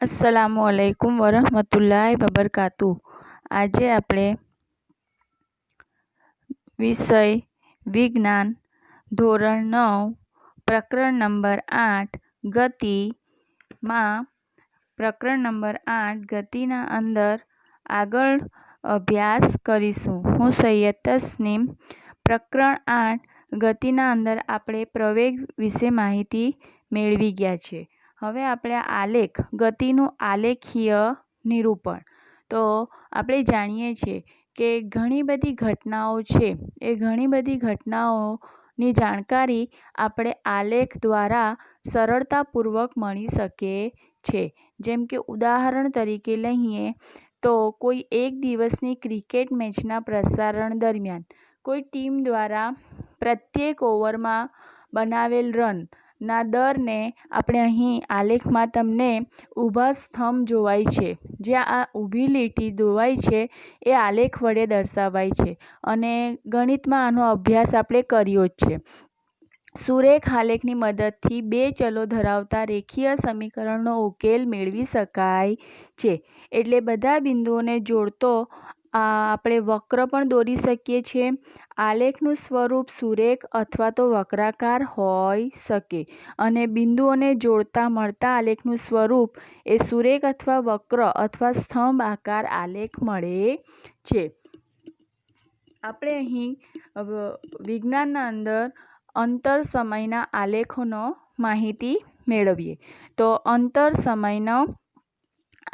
अस्सलामुअलैकुम वरहमतुल्लाहि वबरकातुह। આજે આપણે વિષય વિજ્ઞાન ધોરણ 9 પ્રકરણ નંબર 8 ગતિમાં પ્રકરણ નંબર 8 ગતિના અંદર આગળ અભ્યાસ કરીશું। હું સૈયદ તસ્નીમ। પ્રકરણ 8 ગતિના અંદર આપણે પ્રવેગ વિશે માહિતી મેળવી ગયા છે। હવે આપણે આલેખ ગતિનું આલેખીય નિરૂપણ। તો આપણે જાણીએ છીએ કે ઘણી બધી ઘટનાઓ છે, એ ઘણી બધી ઘટનાઓની જાણકારી આપણે આલેખ દ્વારા સરળતાપૂર્વક મળી શકે છે। જેમ કે ઉદાહરણ તરીકે લઈએ તો કોઈ એક દિવસની ક્રિકેટ મેચના પ્રસારણ દરમિયાન કોઈ ટીમ દ્વારા પ્રત્યેક ઓવરમાં બનાવેલ રનના દરને આપણે અહીં આલેખમાં તમને ઊભા સ્તંભ જોવાય છે, જ્યાં આ ઊભી લીટી દોવાય છે એ આલેખ વડે દર્શાવાય છે અને ગણિતમાં આનો અભ્યાસ આપણે કર્યો જ છે। સુરેખ આલેખની મદદથી બે ચલો ધરાવતા રેખીય સમીકરણનો ઉકેલ મેળવી શકાય છે। એટલે બધા બિંદુઓને જોડતો આપણે વક્ર પણ દોરી શકીએ છીએ। આલેખનું સ્વરૂપ સુરેખ અથવા તો વક્રાકાર હોઈ શકે અને બિંદુઓને જોડતા મળતા આલેખનું સ્વરૂપ એ સુરેખ અથવા વક્ર અથવા સ્તંભ આકાર આલેખ મળે છે। આપણે અહીં વિજ્ઞાનના અંદર અંતર સમયના આલેખોનો માહિતી મેળવીએ। તો અંતર સમયનો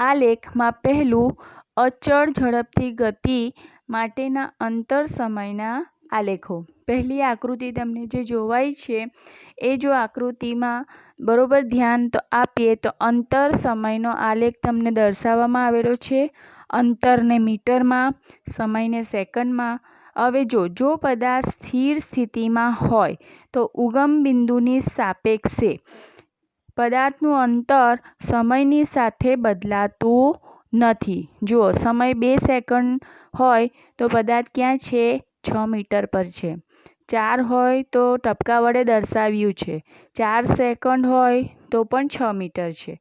આલેખમાં પહેલું અચળ ઝડપથી ગતિ માટેના અંતર સમયના આલેખો। પહેલી આકૃતિ તમને જે જોવાય છે એ જો આકૃતિમાં બરોબર ધ્યાન તો આપીએ તો અંતર સમયનો આલેખ તમને દર્શાવવામાં આવેલો છે। અંતરને મીટરમાં, સમયને સેકન્ડમાં। હવે જો પદાર્થ સ્થિર સ્થિતિમાં હોય તો ઉગમ બિંદુની સાપેક્ષે પદાર્થનું અંતર સમયની સાથે બદલાતું નથી। જુઓ, સમય 2 સેકન્ડ હોય તો પદાર્થ ક્યાં છે? 6 મીટર પર છે। 4 હોય તો ટપકા વડે દર્શાવ્યું છે। 4 સેકન્ડ હોય તો પણ 6 મીટર છે।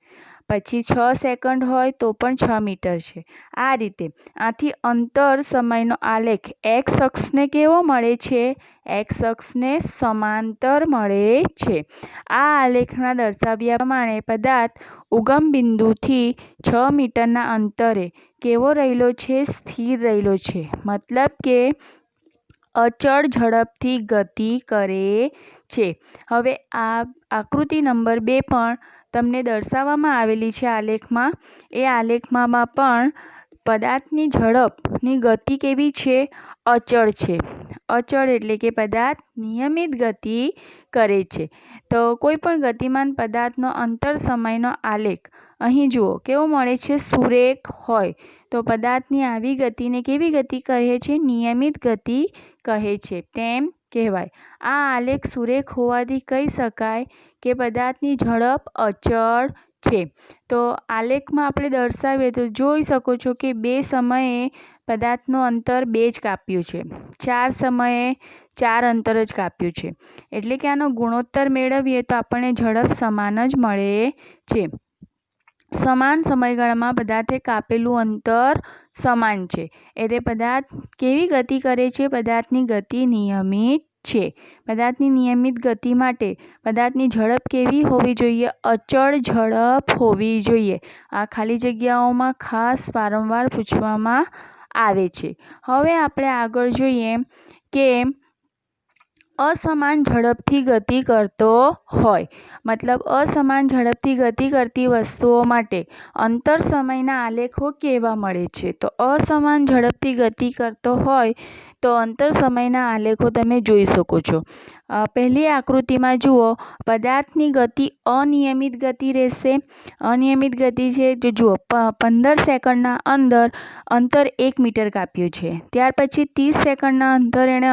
પછી 6 સેકન્ડ હોય તો પણ 6 મીટર છે। આ રીતે આથી અંતર સમયનો આલેખ એક્સ અક્ષને કેવો મળે છે? એક્સ અક્ષને સમાંતર મળે છે। આ આલેખના દર્શાવ્યા પ્રમાણે પદાર્થ ઉગમ બિંદુથી 6 મીટરના અંતરે કેવો રહેલો છે? સ્થિર રહેલો છે। મતલબ કે અચળ ઝડપથી ગતિ કરે છે। હવે આ આકૃતિ નંબર 2 પણ તમને દર્શાવવામાં આવેલી છે આલેખમાં। એ આલેખમાં પણ પદાર્થની ઝડપની ગતિ કેવી છે? અચળ છે। અચળ એટલે કે પદાર્થ નિયમિત ગતિ કરે છે। તો કોઈ પણ ગતિમાન પદાર્થનો અંતર સમયનો આલેખ અહીં જુઓ કેવો મળે છે? સુરેખ હોય તો પદાર્થની આવી ગતિને કેવી ગતિ કહે છે? નિયમિત ગતિ કહે છે તેમ કહેવાય। આ આલેખ સુરેખ હોવાથી કહી શકાય કે પદાર્થની ઝડપ અચળ છે। તો આલેખમાં આપણે દર્શાવીએ તો જોઈ શકો છો કે 2 સમયે પદાર્થનું અંતર 2 જ કાપ્યું છે, 4 સમયે 4 અંતર જ કાપ્યું છે। એટલે કે આનો ગુણોત્તર મેળવીએ તો આપણને ઝડપ સમાન જ મળે છે। સમાન સમયગાળામાં પદાર્થે કાપેલું અંતર સમાન છે એટલે પદાર્થ કેવી ગતિ કરે છે? પદાર્થની ગતિ નિયમિત છે। પદાર્થની નિયમિત ગતિ માટે પદાર્થની ઝડપ કેવી હોવી જોઈએ? અચળ ઝડપ હોવી જોઈએ। આ ખાલી જગ્યાઓમાં ખાસ વારંવાર પૂછવામાં આવે છે। હવે આપણે આગળ જોઈએ કે અસમાન ઝડપથી ગતિ કરતો હોય, મતલબ અસમાન ઝડપથી ગતિ કરતી વસ્તુઓ માટે અંતર સમયના આલેખો કેવા મળે છે? તો અસમાન ઝડપથી ગતિ કરતો હોય તો અંતર સમયના આલેખો તમે જોઈ શકો છો। પહેલી આકૃતિમાં જુઓ, પદાર્થની ગતિ અનિયમિત ગતિ રહેશે। અનિયમિત ગતિ છે તો જુઓ 15 સેકન્ડના અંતર 1 મીટર કાપ્યું છે। ત્યાર પછી 30 સેકન્ડના અંતર એણે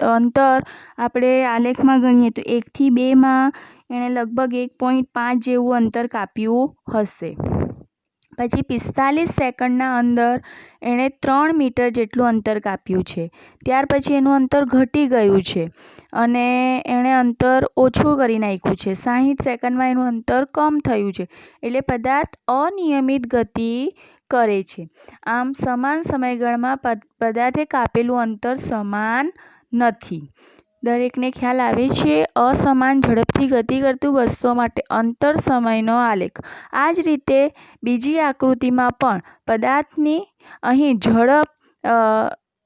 અંતર આપણે આલેખમાં ગણીએ તો 1 થી 2માં એણે લગભગ 1.5 જેવું અંતર કાપ્યું હશે। પછી 45 સેકન્ડના અંદર એણે 3 મીટર જેટલું અંતર કાપ્યું છે. ત્યાર પછી એનું અંતર ઘટી ગયું છે અને એણે અંતર ઓછું કરી નાખ્યું છે. 60 સેકન્ડમાં એનું અંતર કમ થયું છે. એટલે પદાર્થ અનિયમિત ગતિ કરે છે. આમ સમાન સમયગાળામાં પદાર્થે કાપેલું અંતર સમાન નથી. દરેકને ખ્યાલ આવે છે? અસમાન ઝડપથી ગતિ કરતી વસ્તુઓ માટે અંતર સમયનો આલેખ. આ જ રીતે બીજી આકૃતિમાં પણ પદાર્થની અહીં ઝડપ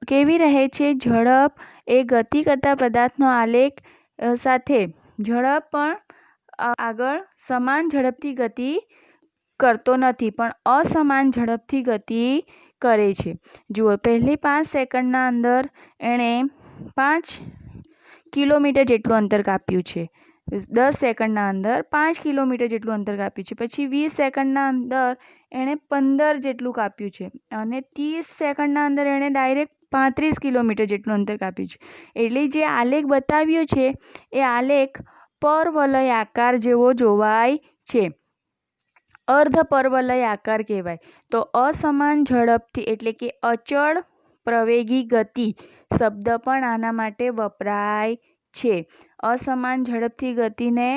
કેવી રહે છે? ઝડપ એ ગતિ કરતા પદાર્થનો આલેખ સાથે ઝડપ પણ આગળ સમાન ઝડપથી ગતિ કરતો નથી, પણ અસમાન ઝડપથી ગતિ કરે છે. જુઓ, પહેલી 5 સેકન્ડના અંદર એણે 5 કિલોમીટર જેટલું અંતર કાપ્યું છે. 10 સેકન્ડના અંદર 5 કિલોમીટર જેટલું અંતર કાપ્યું છે. પછી 20 સેકન્ડના અંદર એણે 15 જેટલું કાપ્યું છે અને 30 સેકન્ડના અંદર એણે ડાયરેક્ટ 35 કિલોમીટર જેટલું અંતર કાપ્યું છે. એટલે જે આલેખ બતાવ્યો છે એ આલેખ પરવલય આકાર જેવો જોવાય છે. અર્ધ પરવલય આકાર કહેવાય. તો અસમાન ઝડપથી એટલે કે અચળ પ્રવેગી ગતિ શબ્દ પણ આના માટે વપરાય છે. અસમાન ઝડપથી ગતિને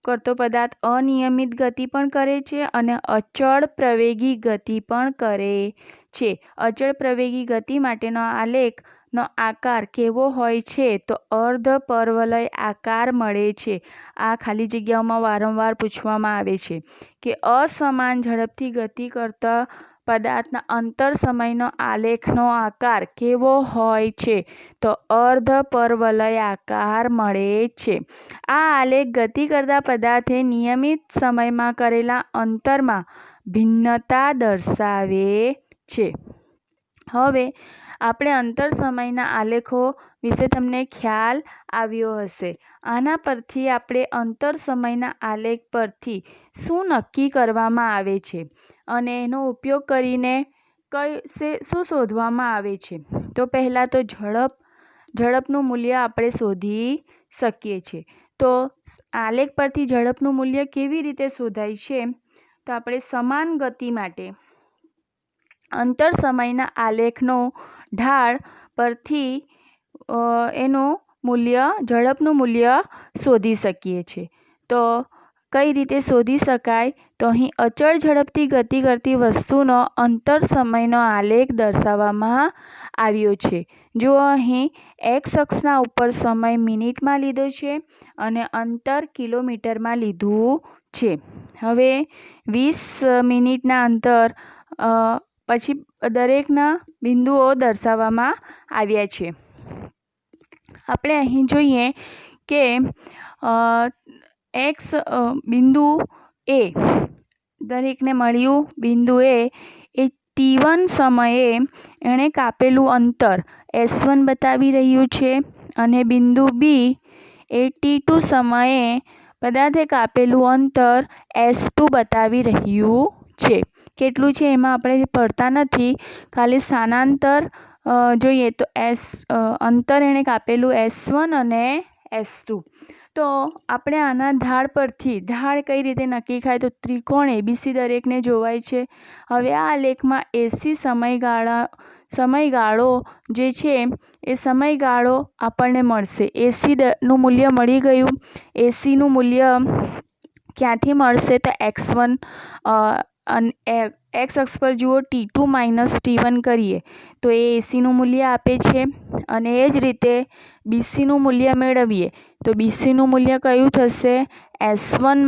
કરતો પદાર્થ અનિયમિત ગતિ પણ કરે છે અને અચળ પ્રવેગી ગતિ પણ કરે છે. અચળ પ્રવેગી ગતિ માટેનો આલેખનો આકાર કેવો હોય છે? તો અર્ધ પરવલય આકાર મળે છે. આ ખાલી જગ્યાઓમાં વારંવાર પૂછવામાં આવે છે કે અસમાન ઝડપથી ગતિ કરતા પદાર્થના અંતર સમયનો આલેખનો આકાર કેવો હોય છે? તો અર્ધ પરવલય આકાર મળે છે. આ આલેખ ગતિ કરતા પદાર્થે નિયમિત સમયમાં કરેલા અંતરમાં ભિન્નતા દર્શાવે છે. હવે આપણે અંતર સમયના આલેખો વિશે તમને ખ્યાલ આવ્યો હશે. આના પરથી આપણે અંતર સમયના આલેખ પરથી શું નક્કી કરવામાં આવે છે અને એનો ઉપયોગ કરીને શું શોધવામાં આવે છે? તો પહેલાં તો ઝડપનું મૂલ્ય આપણે શોધી શકીએ છીએ. તો આલેખ પરથી ઝડપનું મૂલ્ય કેવી રીતે શોધાય છે? તો આપણે સમાન ગતિ માટે અંતર સમયના આલેખનો ઢાળ પરથી એનું મૂલ્ય ઝડપનું મૂલ્ય શોધી શકીએ છીએ. તો કઈ રીતે શોધી શકાય? તો અહીં અચળ ઝડપથી ગતિ કરતી વસ્તુનો અંતર સમયનો આલેખ દર્શાવવામાં આવ્યો છે. જો અહીં એક્સ અક્ષના ઉપર સમય મિનિટમાં લીધો છે અને અંતર કિલોમીટરમાં લીધું છે. હવે 20 મિનિટના અંતર પછી દરેકના બિંદુઓ દર્શાવવામાં આવ્યા છે. આપણે અહીં જોઈએ કે એક્સ બિંદુ એ દરેકને મળ્યું. બિંદુ એ T1 સમયે એણે કાપેલું અંતર S1 બતાવી રહ્યું છે અને બિંદુ બી એ T2 સમયે પદાર્થે કાપેલું અંતર S2 બતાવી રહ્યું છે. કેટલું છે એમાં આપણે પડતા નથી, ખાલી સ્થાનાંતર જોઈએ તો અંતર એણે કાપેલું S1 અને S2. તો આપણે આના ઢાળ પરથી ઢાળ કઈ રીતે નક્કી થાય? તો ત્રિકોણ ABC દરેકને જોવાય છે. હવે આ આલેખમાં એસી સમયગાળો જે છે એ સમયગાળો આપણને મળશે. એસીનું મૂલ્ય મળી ગયું. એસીનું મૂલ્ય ક્યાંથી મળશે? તો X1 અને એક્સ અક્ષ પર જુઓ T2 - T1 કરીએ તો એ એસીનું મૂલ્ય આપે છે. અને એ જ રીતે બીસીનું મૂલ્ય મેળવીએ તો બીસીનું મૂલ્ય કયું થશે? S1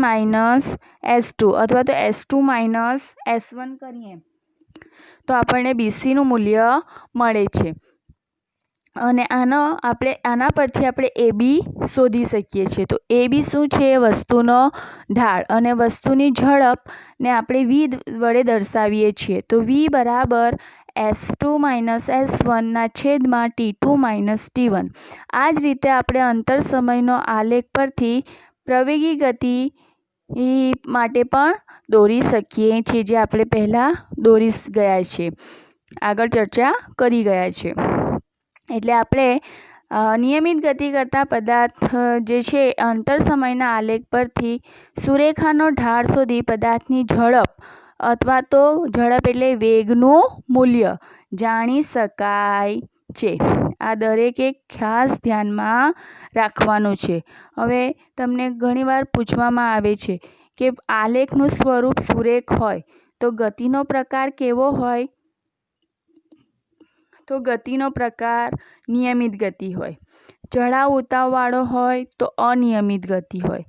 - S2 અથવા તો S2 - S1 કરીએ તો આપણને બીસીનું મૂલ્ય મળે છે. અને આના પરથી આપણે AB શોધી શકીએ છીએ. તો AB શું છે? વસ્તુનો ઢાળ અને વસ્તુની ઝડપને આપણે V વડે દર્શાવીએ છીએ. તો V બરાબર S2 - S1 ના છેદમાં T2 - T1. આ જ રીતે આપણે અંતર સમયનો આલેખ પરથી પ્રવેગી ગતિ માટે પણ દોરી શકીએ છીએ, જે આપણે પહેલાં દોરી ગયા છીએ, આગળ ચર્ચા કરી ગયા છે. એટલે આપણે નિયમિત ગતિ કરતા પદાર્થ જે છે અંતર સમયના આલેખ પરથી સુરેખાનો ઢાળ શોધી પદાર્થની ઝડપ અથવા તો ઝડપ એટલે વેગનું મૂલ્ય જાણી શકાય છે। આ દરેકે ખાસ ધ્યાનમાં રાખવાનું છે। હવે તમને ઘણીવાર પૂછવામાં આવે છે કે આલેખનું સ્વરૂપ સુરેખ હોય તો ગતિનો પ્રકાર કેવો હોય? તો ગતિનો પ્રકાર નિયમિત ગતિ હોય, ચઢાવ ઉતારવાળો હોય તો અનિયમિત ગતિ હોય,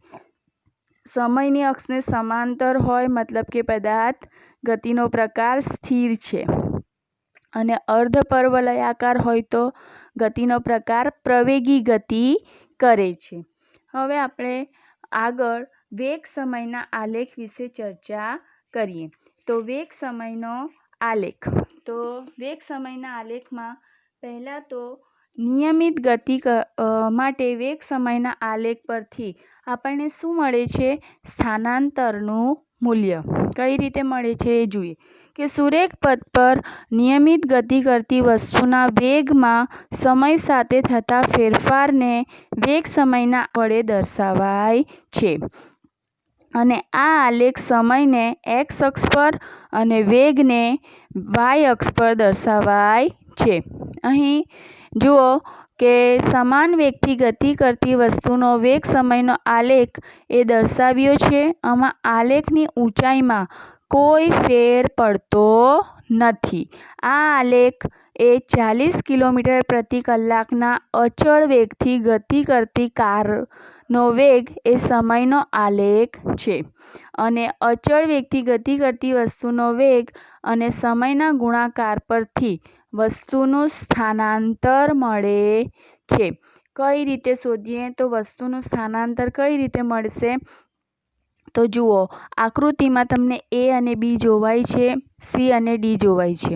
સમયની અક્ષને સમાંતર હોય મતલબ કે પદાર્થ ગતિનો પ્રકાર સ્થિર છે, અને અર્ધ પરવલયાકાર હોય તો ગતિનો પ્રકાર પ્રવેગી ગતિ કરે છે। હવે આપણે આગળ વેગ સમયના આલેખ વિશે ચર્ચા કરીએ। તો વેગ સમયનો આલેખ, તો વેગ સમયના આલેખમાં પહેલાં તો નિયમિત ગતિ માટે વેગ સમયના આલેખ પરથી આપણને શું મળે છે? સ્થાનાંતરનું મૂલ્ય। કઈ રીતે મળે છે એ જોઈએ કે સુરેખ પથ પર નિયમિત ગતિ કરતી વસ્તુના વેગમાં સમય સાથે થતા ફેરફારને વેગ સમયના વડે દર્શાવાય છે, અને આ આલેખ સમયને x અક્ષ પર અને વેગને y અક્ષ પર દર્શાવાય છે। અહીં જુઓ કે સમાન વેગથી ગતિ કરતી વસ્તુનો વેગ સમયનો આલેખ એ દર્શાવ્યો છે। આમાં આલેખની ઊંચાઈમાં કોઈ ફેર પડતો નથી। આ આલેખ એ 40 કિલોમીટર પ્રતિ કલાકના અચળ વેગથી ગતિ કરતી કારનો વેગ એ સમયનો આલેખ છે, અને અચળ વેગથી ગતિ કરતી વસ્તુનો વેગ અને સમયના ગુણાકાર પરથી વસ્તુનું સ્થાનાંતર મળે છે। કઈ રીતે શોધીએ? તો વસ્તુનું સ્થાનાંતર કઈ રીતે મળશે? તો જુઓ, આકૃતિમાં તમને A અને B જોવાય છે, C અને D જોવાય છે।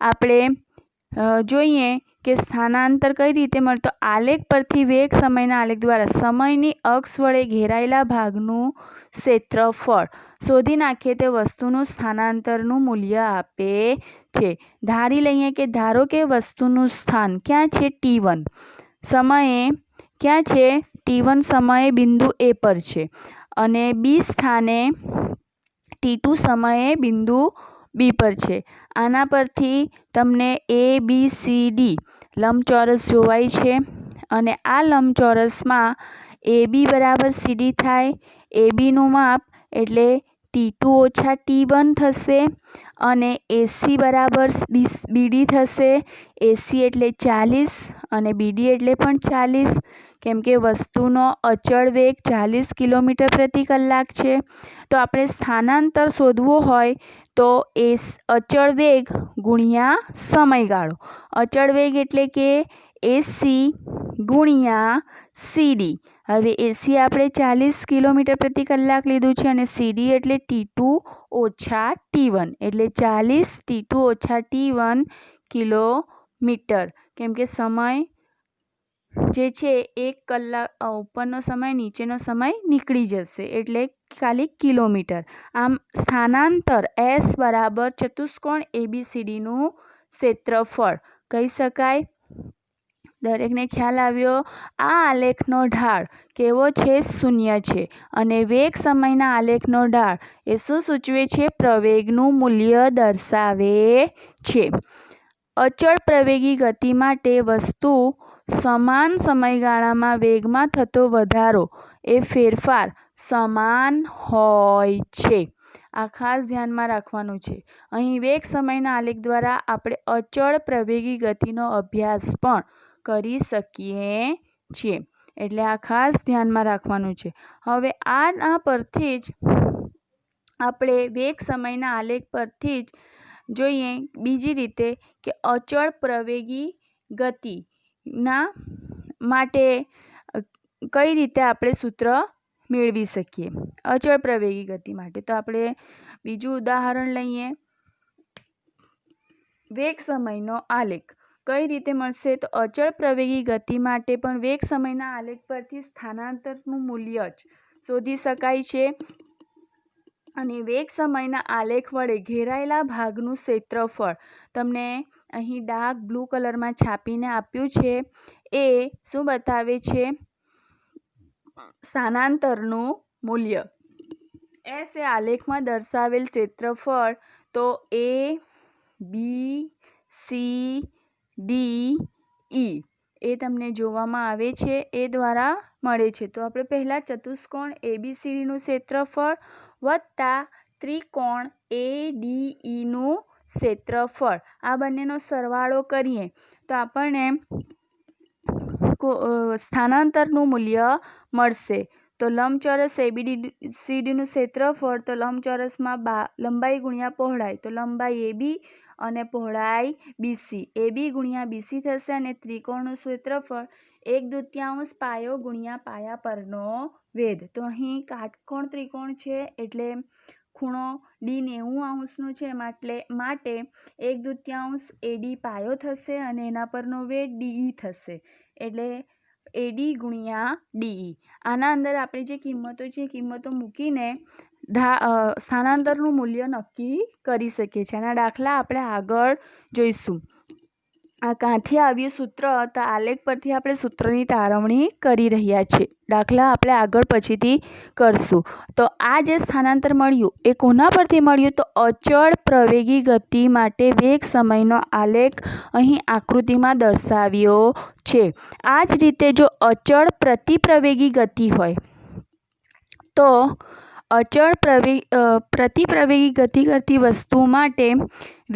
આપણે જોઈએ કે સ્થાનાંતર કઈ રીતે મળતો? આલેખ પરથી વેગ સમયના આલેખ દ્વારા સમયની અક્ષ વડે ઘેરાયેલા ભાગનું ક્ષેત્રફળ શોધી નાખીએ તે વસ્તુનું સ્થાનાંતરનું મૂલ્ય આપે છે। ધારી લઈએ કે ધારો કે વસ્તુનું સ્થાન ક્યાં છે? T1 સમયે ક્યાં છે? T1 સમયે બિંદુ A પર છે, અને B સ્થાને T2 સમયે બિંદુ B પર છે। આના પરથી તમને ABCD લંબચોરસ જોવાય છે, અને આ લંબચોરસમાં AB બરાબર CD થાય। ABનું માપ એટલે T2 ઓછા T1 થશે, અને AC બરાબર BD થશે। AC એટલે 40 અને BD એટલે પણ 40, કેમ કે વસ્તુનો અચળ વેગ 40 કિલોમીટર પ્રતિ કલાક છે। તો આપણે સ્થાનાંતર શોધવું હોય તો એ અચળ વેગ ગુણ્યા સમયગાળો, અચળ વેગ એટલે કે AC ગુણ્યા CD। હવે AC આપણે 40 કિલોમીટર પ્રતિ કલાક લીધું છે, અને CD એટલે T2 ઓછા T1 એટલે 40 T2 ઓછા T1 કિલોમીટર, કેમ કે સમય જે છે 1 કલાક ઉપરનો સમય નીચેનો સમય નીકળી જશે એટલે ખાલી કિલોમીટર। આમ સ્થાનાંતર S બરાબર ચતુષ્કોણ ABCDનું ક્ષેત્રફળ કહી શકાય। દરેકને ખ્યાલ આવ્યો? આ આલેખનો ઢાળ કેવો છે? 0 છે, અને વેગ સમયના આલેખનો ઢાળ એ શું સૂચવે છે? પ્રવેગનું મૂલ્ય દર્શાવે છે। અચળ પ્રવેગી ગતિ માટે વસ્તુ સમાન સમયગાળામાં વેગમાં થતો વધારો એ ફેરફાર સમાન હોય છે। આ ખાસ ધ્યાનમાં રાખવાનું છે। અહીં વેગ સમયના આલેખ દ્વારા આપણે અચળ પ્રવેગી ગતિનો અભ્યાસ પણ કરી શકીએ છીએ, એટલે આ ખાસ ધ્યાનમાં રાખવાનું છે। હવે આના પરથી જ આપણે વેગ સમયના આલેખ પરથી જ જોઈએ બીજી રીતે કે અચળ પ્રવેગી ગતિના માટે કઈ રીતે આપણે સૂત્ર મેળવી શકીએ અચળ પ્રવેગી ગતિ માટે। તો આપણે બીજું ઉદાહરણ લઈએ। વેગ સમયનો આલેખ કઈ રીતે મળશે? તો અચળ પ્રવેગી ગતિ માટે પણ વેગ સમયના આલેખ પરથી સ્થાનાંતરનું મૂલ્ય જ શોધી શકાય છે, અને વેગ સમયના આલેખ વડે ઘેરાયેલા ભાગનું ક્ષેત્રફળ તમને અહીં ડાર્ક બ્લુ કલરમાં છાપીને આપ્યું છે। એ શું બતાવે છે? સ્થાનાંતરનું મૂલ્ય। એસ એ આલેખમાં દર્શાવેલ ક્ષેત્રફળ તો A, B, C, D, E એ તમને જોવામાં આવે છે, એ દ્વારા મળે છે. તો આપણે પહેલાં ચતુષ્કોણ ABCDનું ક્ષેત્રફળ વત્તા ત્રિકોણ ADEનું ક્ષેત્રફળ આ બંનેનો સરવાળો કરીએ તો આપણને સ્થાનાંતરનું મૂલ્ય મળશે. તો લંબચોરસ ABCDનું ક્ષેત્રફળ તો લંબચોરસમાં લંબાઈ ગુણ્યા પહોળાઈ, તો લંબાઈ AB અને પહોળાઈ BC, AB ગુણ્યા BC થશે. અને ત્રિકોણનું ક્ષેત્રફળ 1/2 પાયો ગુણ્યા પાયા પરનો વેધ. તો અહીં કાટકોણ ત્રિકોણ છે એટલે ખૂણો D 90° છે, માટે 1/2 AD પાયો થશે અને એના પરનો વેધ DE થશે, એટલે AD ગુણ્યા DE. આના અંદર આપણે જે કિંમતો છે કિંમતો મૂકીને સ્થાનાંતરનું મૂલ્ય નક્કી કરી શકીએ છીએ. આના દાખલા આપણે આગળ જોઈશું. આ ક્યાંથી આવ્યું સૂત્ર? તો આલેખ પરથી આપણે સૂત્રની તારવણી કરી રહ્યા છીએ. દાખલા આપણે આગળ પછીથી કરશું. તો આ જે સ્થાનાંતર મળ્યું એ કોના પરથી મળ્યું? તો અચળ પ્રવેગી ગતિ માટે વેગ સમયનો આલેખ અહીં આકૃતિમાં દર્શાવ્યો છે. આ જ રીતે જો અચળ પ્રતિપ્રવેગી ગતિ હોય તો અચળ પ્રતિપ્રવેગી ગતિ કરતી વસ્તુ માટે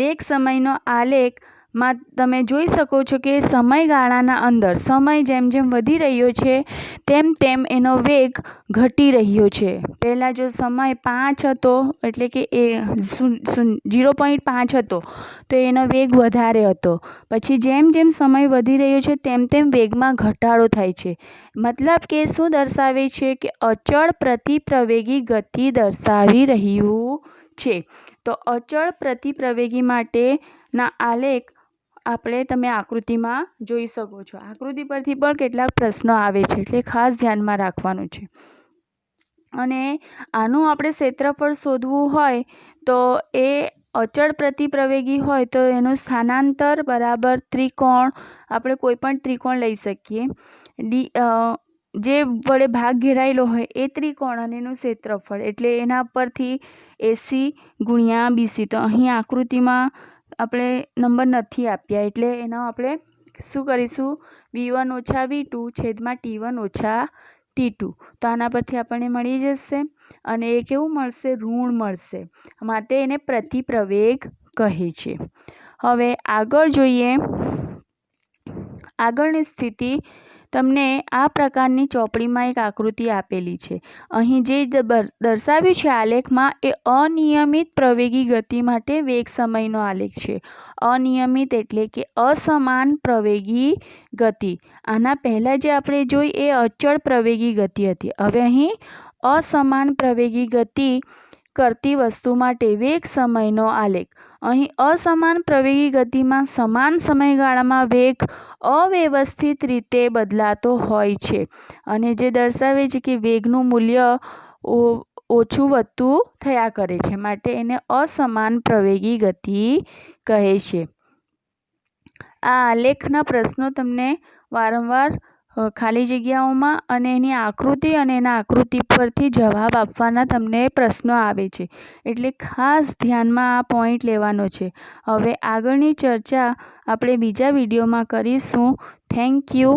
વેગ સમયનો આલેખમાં તમે જોઈ શકો છો કે સમયગાળાના અંદર સમય જેમ જેમ વધી રહ્યો છે તેમ તેમ એનો વેગ ઘટી રહ્યો છે. પહેલાં જો સમય 5 હતો એટલે કે 0.5 હતો તો એનો વેગ વધારે હતો. પછી જેમ જેમ સમય વધી રહ્યો છે તેમ તેમ વેગમાં ઘટાડો થાય છે. મતલબ કે શું દર્શાવે છે? કે અચળ પ્રતિપ્રવેગી ગતિ દર્શાવી રહ્યું છે. તો અચળ પ્રતિપ્રવેગી માટેના આલેખ તમે આકૃતિમાં જોઈ શકો છો. આકૃતિ પરથી પણ કેટલાક પ્રશ્નો આવે છે એટલે ખાસ ધ્યાનમાં રાખવાનું છે. અને આનું આપણે ક્ષેત્રફળ શોધવું હોય તો એ અચળ પ્રતિપ્રવેગી હોય તો એનું સ્થાનાંતર બરાબર ત્રિકોણ, આપણે કોઈ પણ ત્રિકોણ લઈ શકીએ, જે વડે ભાગ ઘેરાયેલો હોય એ ત્રિકોણ અને એનું ક્ષેત્રફળ, એટલે એના પરથી AC ગુણ્યા BC. તો અહીં આકૃતિમાં આપણે નંબર નથી આપ્યા એટલે એનો આપણે શું કરીશું? V1 ઓછા V2 છેદમાં T1 ઓછા T2. તો આના પરથી આપણને મળી જશે અને એ કેવું મળશે? ઋણ મળશે, માટે એને પ્રતિપ્રવેગ કહે છે. હવે આગળ જોઈએ. આગળની સ્થિતિ તમને આ પ્રકારની ચોપડીમાં એક આકૃતિ આપેલી છે. અહીં જે દર્શાવ્યું છે આલેખમાં એ અનિયમિત પ્રવેગી ગતિ માટે વેગ સમયનો આલેખ છે. અનિયમિત એટલે કે અસમાન પ્રવેગી ગતિ. આના પહેલાં જે આપણે જોઈ એ અચળ પ્રવેગી ગતિ હતી. હવે અહીં અસમાન પ્રવેગી ગતિ કરતી વસ્તુ માટે વેગ સમયનો આલેખ. અહીં અસમાન પ્રવેગી ગતિમાં સમાન સમયગાળામાં વેગ અવ્યવસ્થિત રીતે બદલાતો હોય છે અને જે દર્શાવે છે કે વેગનું મૂલ્ય ઓછું વધતું થયા કરે છે, માટે એને અસમાન પ્રવેગી ગતિ કહે છે. આ આલેખના પ્રશ્નો તમને વારંવાર ખાલી જગ્યાઓમાં અને એની આકૃતિ અને એના આકૃતિ પરથી જવાબ આપવાના તમને પ્રશ્નો આવે છે, એટલે ખાસ ધ્યાનમાં આ પોઈન્ટ લેવાનો છે. હવે આગળની ચર્ચા આપણે બીજા વિડીયોમાં કરીશું. Thank you.